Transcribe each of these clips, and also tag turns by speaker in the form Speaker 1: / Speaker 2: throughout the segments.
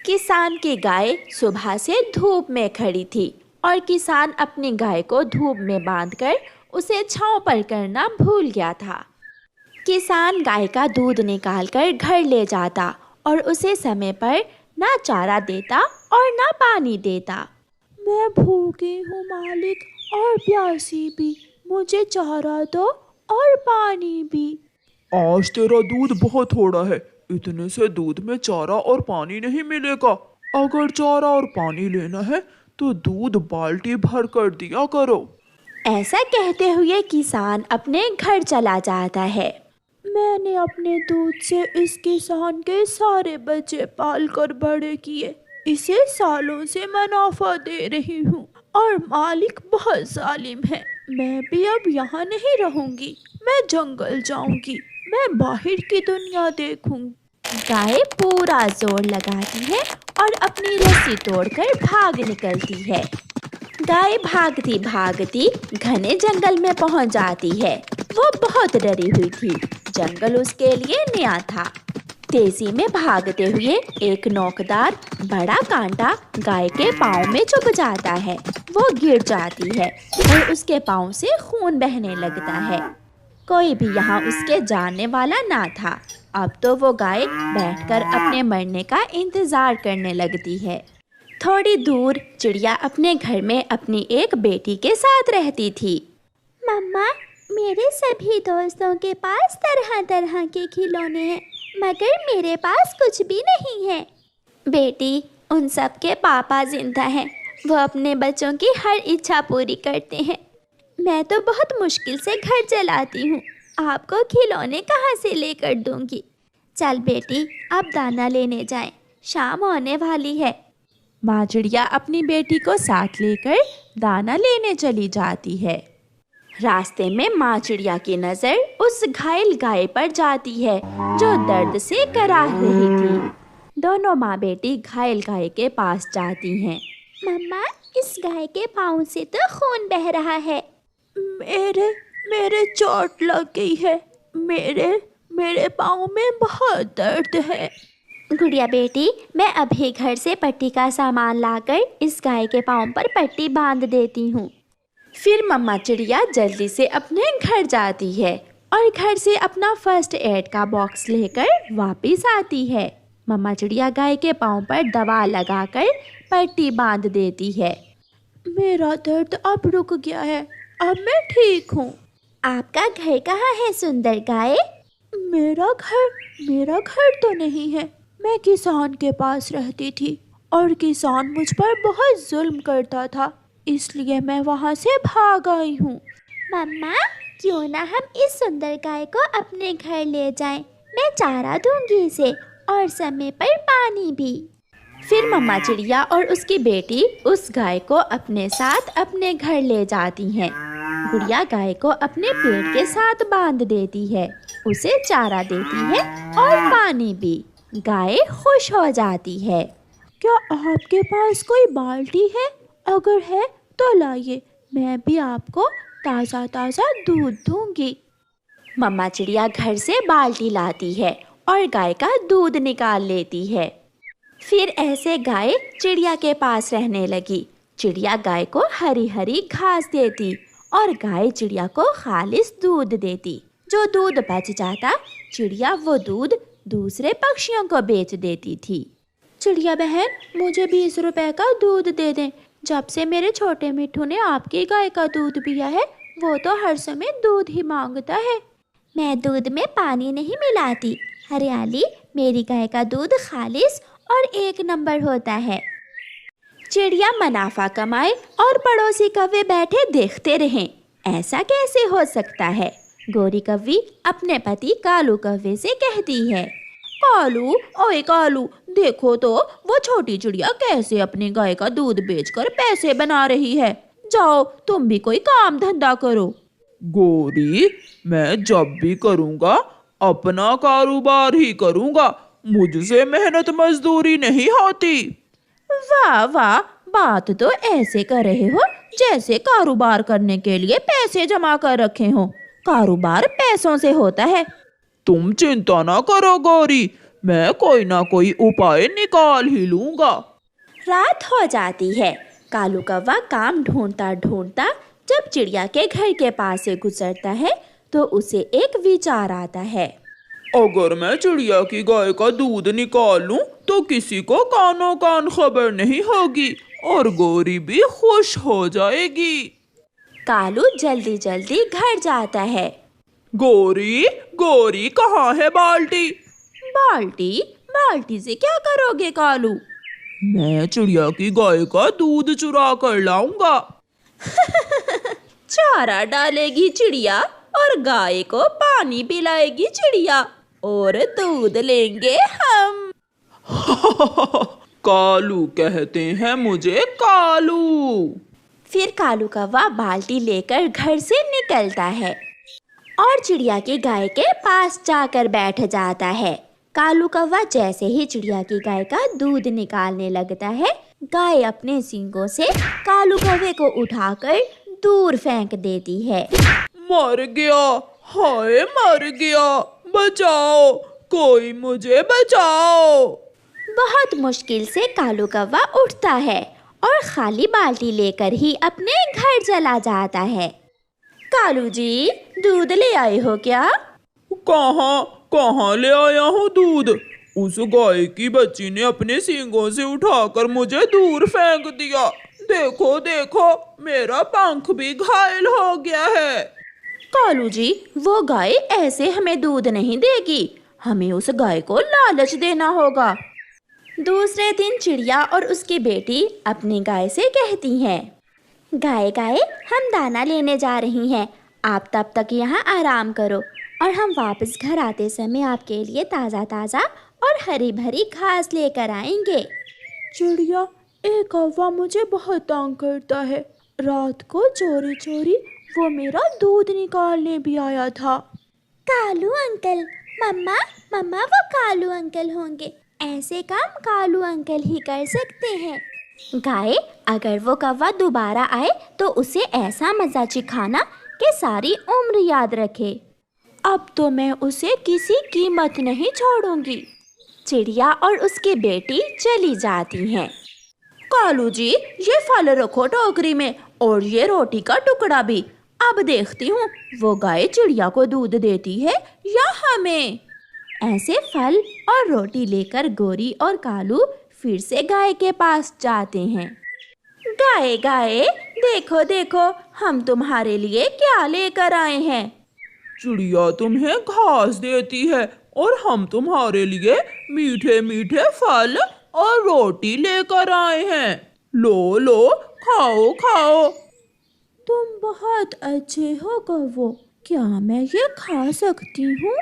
Speaker 1: किसान की गाय सुबह से धूप में खड़ी थी और किसान अपनी गाय को धूप में बांधकर उसे छांव पर करना भूल गया था। किसान गाय का दूध निकालकर घर ले जाता और उसे समय पर ना चारा देता और ना पानी देता।
Speaker 2: मैं भूखी हूँ मालिक और प्यासी भी, मुझे चारा दो और पानी भी।
Speaker 3: आज तेरा दूध बहुत थोड़ा है, इतने से दूध में चारा और पानी नहीं मिलेगा। अगर चारा और पानी लेना है तो दूध बाल्टी भर कर दिया करो।
Speaker 1: ऐसा कहते हुए किसान अपने घर चला जाता है।
Speaker 2: मैंने अपने दूध से इस किसान के सारे बच्चे पाल कर बड़े किए, इसे सालों से मुनाफा दे रही हूँ और मालिक बहुत जालिम है। मैं भी अब यहाँ नहीं रहूँगी, मैं जंगल जाऊँगी, मैं बाहर की दुनिया देखूँगी।
Speaker 1: गाय पूरा जोर लगाती है और अपनी रस्सी तोड़कर भाग निकलती है। गाय भागती भागती घने जंगल में पहुंच जाती है। वो बहुत डरी हुई थी, जंगल उसके लिए नया था। तेजी में भागते हुए एक नोकदार बड़ा कांटा गाय के पाँव में चुभ जाता है। वो गिर जाती है और उसके पाँव से खून बहने लगता है। कोई भी यहाँ उसके जानने वाला ना था। अब तो वो गाय बैठकर अपने मरने का इंतजार करने लगती है। थोड़ी दूर चिड़िया अपने घर में अपनी एक बेटी के साथ रहती थी।
Speaker 4: मम्मा, मेरे सभी दोस्तों के पास तरह तरह के खिलौने हैं, मगर मेरे पास कुछ भी नहीं है।
Speaker 1: बेटी, उन सब के पापा जिंदा हैं। वो अपने बच्चों की हर इच्छा पूरी करते हैं। मैं तो बहुत मुश्किल से घर चलाती हूँ, आपको खिलौने कहाँ से लेकर दूंगी। चल बेटी, अब दाना लेने जाएं, शाम होने वाली है।
Speaker 2: माँ चिड़िया अपनी बेटी को साथ लेकर दाना लेने चली जाती है।
Speaker 1: रास्ते में माँ चिड़िया की नज़र उस घायल गाय पर जाती है जो दर्द से कराह रही थी। दोनों माँ बेटी घायल गाय के पास जाती हैं।
Speaker 4: मम्मा, इस गाय के पाँव से तो खून बह रहा है।
Speaker 2: मेरे चोट लग गई है, मेरे पाँव में बहुत दर्द है।
Speaker 1: गुड़िया बेटी, मैं अभी घर से पट्टी का सामान लाकर इस गाय के पाँव पर पट्टी बांध देती हूँ। फिर मम्मा चिड़िया जल्दी से अपने घर जाती है और घर से अपना फर्स्ट एड का बॉक्स लेकर वापस आती है। मम्मा चिड़िया गाय के पाँव पर दवा लगाकर पट्टी बांध देती है।
Speaker 2: मेरा दर्द अब रुक गया है, अब मैं ठीक हूँ।
Speaker 4: आपका घर कहाँ है सुंदर गाय?
Speaker 2: मेरा घर तो नहीं है। मैं किसान के पास रहती थी और किसान मुझ पर बहुत जुल्म करता था, इसलिए मैं वहाँ से भाग आई हूँ।
Speaker 4: मम्मा, क्यों ना हम इस सुंदर गाय को अपने घर ले जाएं? मैं चारा दूंगी इसे और समय पर पानी भी।
Speaker 1: फिर मम्मा चिड़िया और उसकी बेटी उस गाय को अपने साथ अपने घर ले जाती हैं। गुड़िया गाय को अपने पेट के साथ बांध देती है, उसे चारा देती है और पानी भी। गाय खुश हो जाती है।
Speaker 2: क्या आपके पास कोई बाल्टी है? अगर है तो लाइए, मैं भी आपको ताज़ा ताज़ा दूध दूंगी।
Speaker 1: मम्मा चिड़िया घर से बाल्टी लाती है और गाय का दूध निकाल लेती है। फिर ऐसे गाय चिड़िया के पास रहने लगी। चिड़िया गाय को हरी हरी घास देती और गाय चिड़िया को खालिस दूध देती। जो दूध बच जाता, चिड़िया वो दूध दूसरे पक्षियों को बेच देती थी।
Speaker 2: चिड़िया बहन, मुझे 20 रुपए का दूध दे दें। जब से मेरे छोटे मिट्ठू ने आपकी गाय का दूध पिया है, वो तो हर समय दूध ही मांगता है।
Speaker 4: मैं दूध में पानी नहीं मिलाती, हरियाली, मेरी गाय का दूध खालिस और 1 नंबर होता है।
Speaker 1: चिड़िया मुनाफा कमाए और पड़ोसी कौवे बैठे देखते रहें। ऐसा कैसे हो सकता है? गोरी कौवी अपने पति कालू कौवे से कहती है, कालू, ओए कालू, देखो तो वो छोटी चिड़िया कैसे अपनी गाय का दूध बेचकर पैसे बना रही है। जाओ, तुम भी कोई काम धंधा करो।
Speaker 3: गोरी, मैं जब भी करूँगा अपना कारोबार ही करूँगा, मुझसे मेहनत मजदूरी नहीं होती।
Speaker 1: वाह वाह, बात तो ऐसे कर रहे हो जैसे कारोबार करने के लिए पैसे जमा कर रखे हो। कारोबार पैसों से होता है।
Speaker 3: तुम चिंता ना करो गौरी, मैं कोई ना कोई उपाय निकाल ही लूंगा।
Speaker 1: रात हो जाती है। कालू कौवा काम ढूंढता ढूंढता जब चिड़िया के घर के पास से गुजरता है तो उसे एक विचार आता है।
Speaker 3: अगर मैं चिड़िया की गाय का दूध निकाल लूं तो किसी को कानो कान खबर नहीं होगी और गौरी भी खुश हो जाएगी।
Speaker 1: कालू जल्दी जल्दी घर जाता है।
Speaker 3: गौरी, गौरी कहाँ है बाल्टी?
Speaker 1: बाल्टी? बाल्टी से क्या करोगे कालू?
Speaker 3: मैं चिड़िया की गाय का दूध चुरा कर लाऊंगा।
Speaker 1: चारा डालेगी चिड़िया और गाय को पानी पिलाएगी चिड़िया और दूध लेंगे हम।
Speaker 3: कालू कहते हैं मुझे कालू।
Speaker 1: फिर कालू कौवा बाल्टी लेकर घर से निकलता है और चिड़िया की गाय के पास जाकर बैठ जाता है। कालू कौवा जैसे ही चिड़िया की गाय का दूध निकालने लगता है, गाय अपने सींगों से कालू कौवे को उठाकर दूर फेंक देती है।
Speaker 3: मर गया, हाय मर गया, बचाओ, कोई मुझे बचाओ।
Speaker 1: बहुत मुश्किल से कालू कौवा उठता है और खाली बाल्टी लेकर ही अपने घर चला जाता है। कालू जी, दूध ले आए हो क्या?
Speaker 3: कहाँ कहाँ ले आया हूँ दूध? उस गाय की बच्ची ने अपने सींगों से उठाकर मुझे दूर फेंक दिया। देखो देखो, मेरा पंख भी घायल हो गया है।
Speaker 1: कालू जी, वो गाय ऐसे हमें दूध नहीं देगी, हमें उस गाय को लालच देना होगा। दूसरे दिन चिड़िया और उसकी बेटी अपनी गाय से कहती हैं, गाय गाय, हम दाना लेने जा रही हैं, आप तब तक यहाँ आराम करो और हम वापस घर आते समय आपके लिए ताज़ा ताज़ा और हरी भरी घास लेकर आएंगे।
Speaker 2: चिड़िया, एक कौवा मुझे बहुत तंग करता है। रात को चोरी चोरी वो मेरा दूध निकालने भी आया था।
Speaker 4: कालू अंकल, मम्मा मम्मा वो कालू अंकल होंगे, ऐसे काम कालू अंकल ही कर सकते हैं।
Speaker 1: गाय, अगर वो कौवा दोबारा आए तो उसे ऐसा मज़ा चिखाना कि सारी उम्र याद रखे।
Speaker 2: अब तो मैं उसे किसी कीमत नहीं छोड़ूंगी।
Speaker 1: चिड़िया और उसकी बेटी चली जाती हैं। कालू जी, ये फल रखो टोकरी में और ये रोटी का टुकड़ा भी। अब देखती हूँ वो गाय चिड़िया को दूध देती है या हमें। ऐसे फल और रोटी लेकर गौरी और कालू फिर से गाय के पास जाते हैं। गाय गाय, देखो देखो, हम तुम्हारे लिए क्या लेकर आए हैं।
Speaker 3: चिड़िया तुम्हें घास देती है और हम तुम्हारे लिए मीठे मीठे फल और रोटी लेकर आए हैं। लो लो, खाओ खाओ।
Speaker 2: तुम बहुत अच्छे हो कौवो, क्या मैं ये खा सकती हूँ?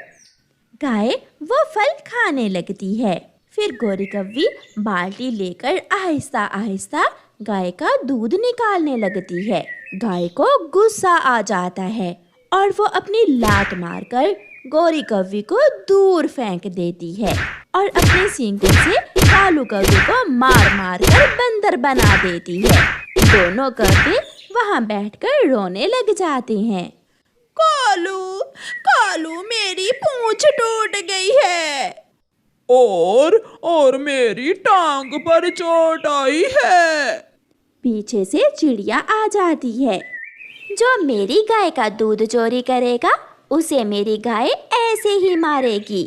Speaker 1: गाय वो फल खाने लगती है। फिर गौरी कव्वी बाल्टी लेकर आहिस्ता आहिस्ता गाय का दूध निकालने लगती है। गाय को गुस्सा आ जाता है और वो अपनी लात मारकर गौरी कव्वी को दूर फेंक देती है और अपने सींगों से कालू कव्वी को मार मार कर बंदर बना देती है। दोनों कव्वे वहाँ बैठकर रोने लग जाते हैं।
Speaker 2: कालू कालू, मेरी पूंछ टूट गई है
Speaker 3: और मेरी टांग पर चोट आई है।
Speaker 1: पीछे से चिड़िया आ जाती है। जो मेरी गाय का दूध चोरी करेगा उसे मेरी गाय ऐसे ही मारेगी।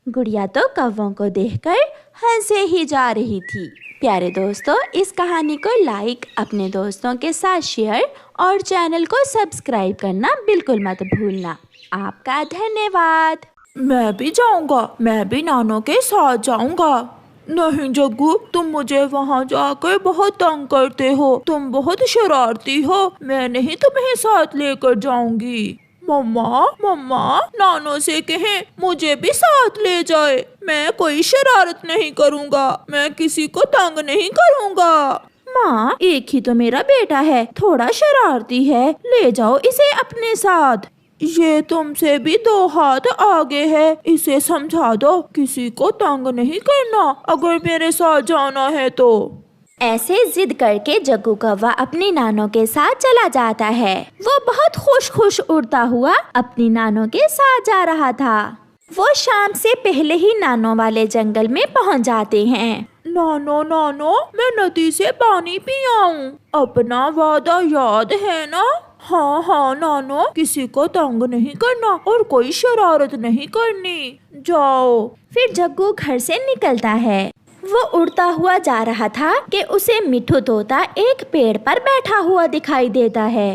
Speaker 1: गुड़िया तो कौवों को देखकर हंसे ही जा रही थी। प्यारे दोस्तों, इस कहानी को लाइक, अपने दोस्तों के साथ शेयर और चैनल को सब्सक्राइब करना बिल्कुल मत भूलना। आपका धन्यवाद।
Speaker 2: मैं भी जाऊंगा, मैं भी नानों के साथ जाऊंगा। नहीं जग्गू, तुम मुझे वहाँ जाकर बहुत तंग करते हो, तुम बहुत शरारती हो, मैं नहीं तुम्हें साथ लेकर जाऊंगी। मम्मा मम्मा, नानों से कहें मुझे भी साथ ले जाए, मैं कोई शरारत नहीं करूँगा, मैं किसी को तंग नहीं करूँगा।
Speaker 1: माँ, एक ही तो मेरा बेटा है, थोड़ा शरारती है, ले जाओ इसे अपने साथ।
Speaker 2: ये तुमसे भी 2 हाथ आगे है, इसे समझा दो किसी को तंग नहीं करना अगर मेरे साथ जाना है तो।
Speaker 1: ऐसे जिद करके जग्गू कौवा अपनी नानों के साथ चला जाता है। वो बहुत खुश खुश उड़ता हुआ अपनी नानों के साथ जा रहा था। वो शाम से पहले ही नानो वाले जंगल में पहुंच जाते हैं।
Speaker 2: नानो नानो, मैं नदी से पानी पी आऊं। अपना वादा याद है ना? हाँ हाँ नानो, किसी को तंग नहीं करना और कोई शरारत नहीं करनी। जाओ।
Speaker 1: फिर जग्गू घर से निकलता है। वो उड़ता हुआ जा रहा था कि उसे मिठू तोता एक पेड़ पर बैठा हुआ दिखाई देता है।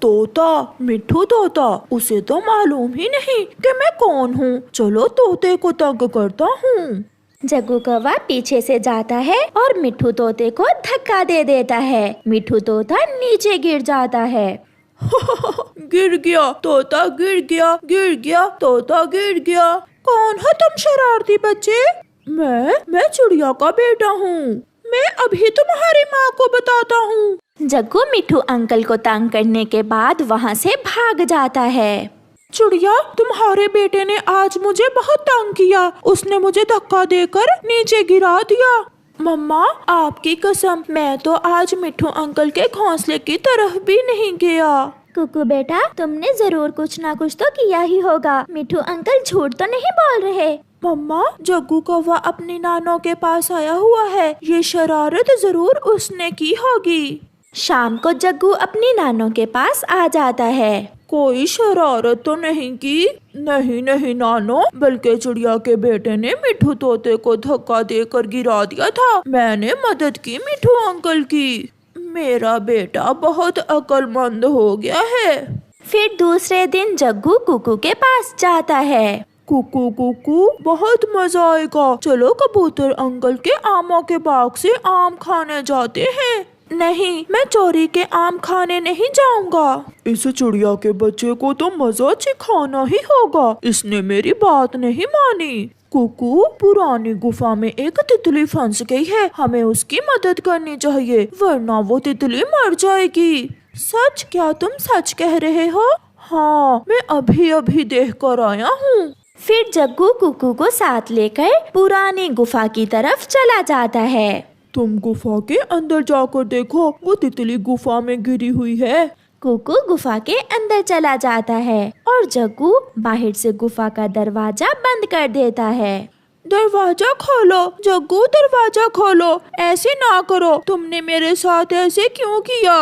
Speaker 2: तोता, मिठू तोता, उसे तो मालूम ही नहीं कि मैं कौन हूँ। चलो तोते को तंग करता हूँ।
Speaker 1: जग्गू कौवा पीछे से जाता है और मिठू तोते को धक्का दे देता है। मिठू तोता नीचे गिर जाता है।
Speaker 2: गिर गया तोता, गिर गया, गिर गया तोता, गिर गया। कौन हो तुम शरारती बच्चे? मैं चिड़िया का बेटा हूँ। मैं अभी तुम्हारी माँ को बताता हूँ।
Speaker 1: जग्गू मिठू अंकल को तंग करने के बाद वहाँ से भाग जाता है।
Speaker 2: चिड़िया, तुम्हारे बेटे ने आज मुझे बहुत तंग किया। उसने मुझे धक्का देकर नीचे गिरा दिया। मम्मा, आपकी कसम, मैं तो आज मिठू अंकल के घोंसले की तरफ भी नहीं गया।
Speaker 4: कुकू बेटा, तुमने जरूर कुछ ना कुछ तो किया ही होगा। मिठू अंकल झूठ तो नहीं बोल रहे।
Speaker 2: मम्मा, जग्गू कौवा अपनी नानो के पास आया हुआ है। ये शरारत जरूर उसने की होगी।
Speaker 1: शाम को जग्गू अपनी नानो के पास आ जाता है।
Speaker 2: कोई शरारत तो नहीं की? नहीं नहीं नानो, बल्कि चिड़िया के बेटे ने मिठू तोते को धक्का देकर गिरा दिया था। मैंने मदद की मिठू अंकल की। मेरा बेटा बहुत अक्लमंद हो गया है।
Speaker 1: फिर दूसरे दिन जग्गू कुकू के पास जाता है।
Speaker 2: कुकू कुकू, बहुत मजा आएगा। चलो कबूतर अंकल के आमों के बाग से आम खाने जाते हैं। नहीं, मैं चोरी के आम खाने नहीं जाऊंगा। इस चिड़िया के बच्चे को तो मजा चिखाना ही होगा। इसने मेरी बात नहीं मानी। कुकू, पुरानी गुफा में एक तितली फंस गई है। हमें उसकी मदद करनी चाहिए, वरना वो तितली मर जाएगी। सच? क्या तुम सच कह रहे हो? हाँ, मैं अभी अभी देख कर आया हूँ।
Speaker 1: फिर जग्गू कुकू को साथ लेकर पुरानी गुफा की तरफ चला जाता है।
Speaker 2: तुम गुफा के अंदर जाकर देखो, वो तितली गुफा में गिरी हुई है।
Speaker 1: कुकू गुफा के अंदर चला जाता है और जग्गू बाहर से गुफा का दरवाजा बंद कर देता है।
Speaker 2: दरवाजा खोलो जग्गू, दरवाजा खोलो। ऐसे ना करो, तुमने मेरे साथ ऐसे क्यों किया?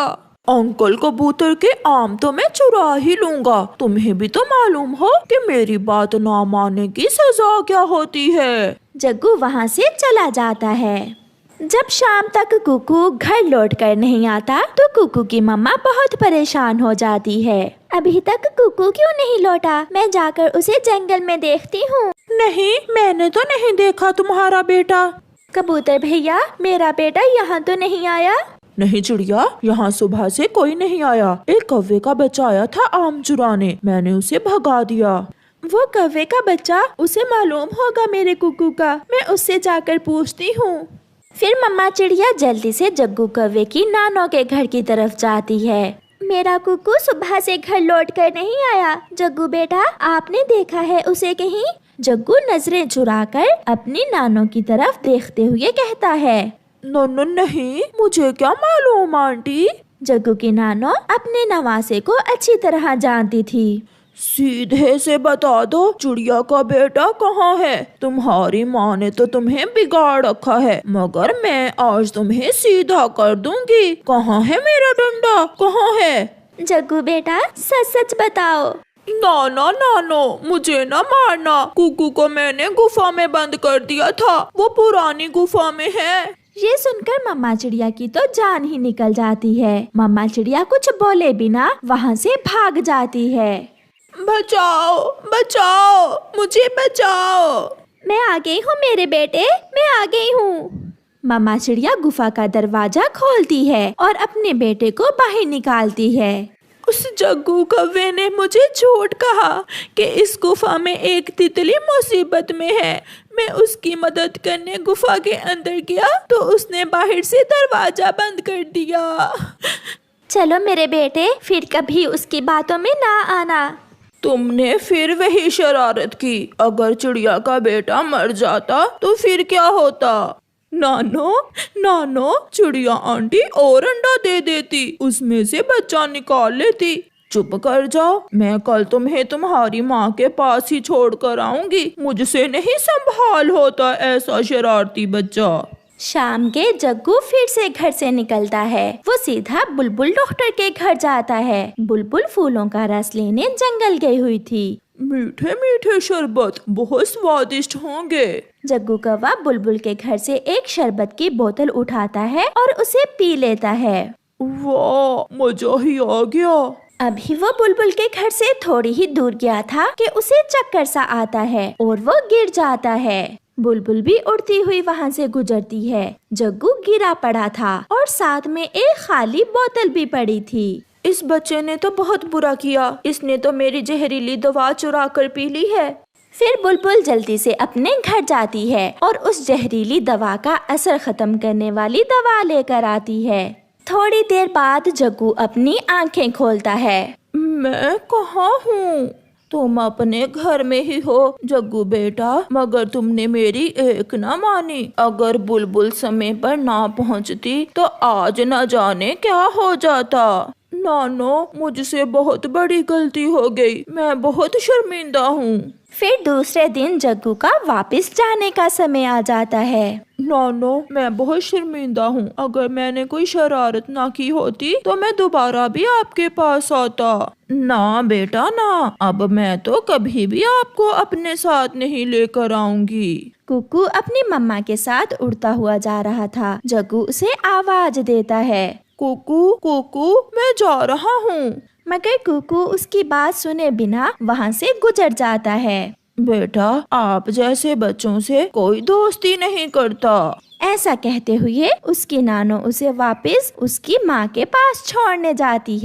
Speaker 2: अंकल कबूतर के आम तो मैं चुरा ही लूंगा। तुम्हें भी तो मालूम हो कि मेरी बात ना मानने की सजा क्या होती है।
Speaker 1: जग्गू वहाँ से चला जाता है। जब शाम तक कुकू घर लौट कर नहीं आता तो कुकू की मम्मा बहुत परेशान हो जाती है।
Speaker 4: अभी तक कुकू क्यों नहीं लौटा? मैं जाकर उसे जंगल में देखती हूँ।
Speaker 2: नहीं, मैंने तो नहीं देखा तुम्हारा बेटा।
Speaker 1: कबूतर भैया, मेरा बेटा यहाँ तो नहीं आया?
Speaker 2: नहीं चिड़िया, यहाँ सुबह से कोई नहीं आया। एक कौवे का बच्चा आया था आम चुराने, मैंने उसे भगा दिया।
Speaker 1: वो कौवे का बच्चा? उसे मालूम होगा मेरे कुकू का। मैं उससे जाकर पूछती हूँ। फिर मम्मा चिड़िया जल्दी से जग्गू कौवे की नानो के घर की तरफ जाती है।
Speaker 4: मेरा कुकू सुबह से घर लौट कर नहीं आया। जग्गू बेटा, आपने देखा है उसे कहीं?
Speaker 1: जग्गू नजरें चुराकर अपनी नानो की तरफ देखते हुए कहता है।
Speaker 2: नहीं, मुझे क्या मालूम आंटी।
Speaker 1: जग्गू की नानो अपने नवासे को अच्छी तरह जानती थी।
Speaker 2: सीधे से बता दो, चिड़िया का बेटा कहाँ है? तुम्हारी माँ ने तो तुम्हें बिगाड़ रखा है, मगर मैं आज तुम्हें सीधा कर दूंगी। कहाँ है मेरा डंडा? कहाँ है?
Speaker 4: जग्गू बेटा, सच सच बताओ।
Speaker 2: नानो, मुझे न मारना। कुकू को मैंने गुफा में बंद कर दिया था, वो पुरानी गुफा में है।
Speaker 1: ये सुनकर मम्मा चिड़िया की तो जान ही निकल जाती है। मम्मा चिड़िया कुछ बोले बिना वहाँ से भाग जाती है।
Speaker 2: बचाओ बचाओ, मुझे बचाओ।
Speaker 4: मैं आ गई हूँ मेरे बेटे, मैं आ गई हूँ।
Speaker 1: मम्मा चिड़िया गुफा का दरवाजा खोलती है और अपने बेटे को बाहर निकालती है।
Speaker 2: उस जग्गू कौवे ने मुझे झूठ कहा कि इस गुफा में एक तितली मुसीबत में है। मैं उसकी मदद करने गुफा के अंदर गया तो उसने बाहर से दरवाजा बंद कर दिया।
Speaker 4: चलो मेरे बेटे, फिर कभी उसकी बातों में ना आना।
Speaker 2: तुमने फिर वही शरारत की। अगर चिड़िया का बेटा मर जाता तो फिर क्या होता? नानो, चिड़िया आंटी और अंडा दे देती, उसमें से बच्चा निकाल लेती। चुप कर जाओ, मैं कल तुम्हें तुम्हारी माँ के पास ही छोड़ कर आऊंगी। मुझसे नहीं संभाल होता ऐसा शरारती बच्चा।
Speaker 1: शाम के जग्गू फिर से घर से निकलता है। वो सीधा बुलबुल डॉक्टर के घर जाता है। बुलबुल फूलों का रस लेने जंगल गई हुई थी।
Speaker 2: मीठे मीठे शरबत बहुत स्वादिष्ट होंगे।
Speaker 1: जग्गू कौवा बुलबुल के घर से एक शरबत की बोतल उठाता है और उसे पी लेता है।
Speaker 2: वाह, मजा ही आ गया।
Speaker 1: अभी वो बुलबुल के घर से थोड़ी ही दूर गया था कि उसे चक्कर सा आता है और वो गिर जाता है। बुलबुल भी उड़ती हुई वहाँ से गुजरती है। जग्गू गिरा पड़ा था और साथ में एक खाली बोतल भी पड़ी थी।
Speaker 2: इस बच्चे ने तो बहुत बुरा किया, इसने तो मेरी जहरीली दवा चुरा कर पी ली है।
Speaker 1: फिर बुलबुल जल्दी से अपने घर जाती है और उस जहरीली दवा का असर खत्म करने वाली दवा लेकर आती है। थोड़ी देर बाद जग्गू अपनी आंखें खोलता है।
Speaker 2: मैं कहाँ हूँ? तुम अपने घर में ही हो जग्गू बेटा, मगर तुमने मेरी एक न मानी। अगर बुलबुल समय पर ना पहुँचती तो आज न जाने क्या हो जाता। नानो, मुझसे बहुत बड़ी गलती हो गई, मैं बहुत शर्मिंदा हूँ।
Speaker 1: फिर दूसरे दिन जग्गू का वापस जाने का समय आ जाता है।
Speaker 2: नानो, मैं बहुत शर्मिंदा हूँ। अगर मैंने कोई शरारत ना की होती तो मैं दोबारा भी आपके पास आता। ना बेटा ना, अब मैं तो कभी भी आपको अपने साथ नहीं लेकर आऊंगी।
Speaker 1: कुकू अपनी मम्मा के साथ उड़ता हुआ जा रहा था। जग्गू उसे आवाज देता है,
Speaker 2: कुकू कुकू, मैं जा रहा हूँ।
Speaker 1: मगर कुकू उसकी बात सुने बिना वहाँ से गुजर जाता है।
Speaker 2: बेटा, आप जैसे बच्चों से कोई दोस्ती नहीं करता।
Speaker 1: ऐसा कहते हुए उसकी नानो उसे वापस उसकी माँ के पास छोड़ने जाती है।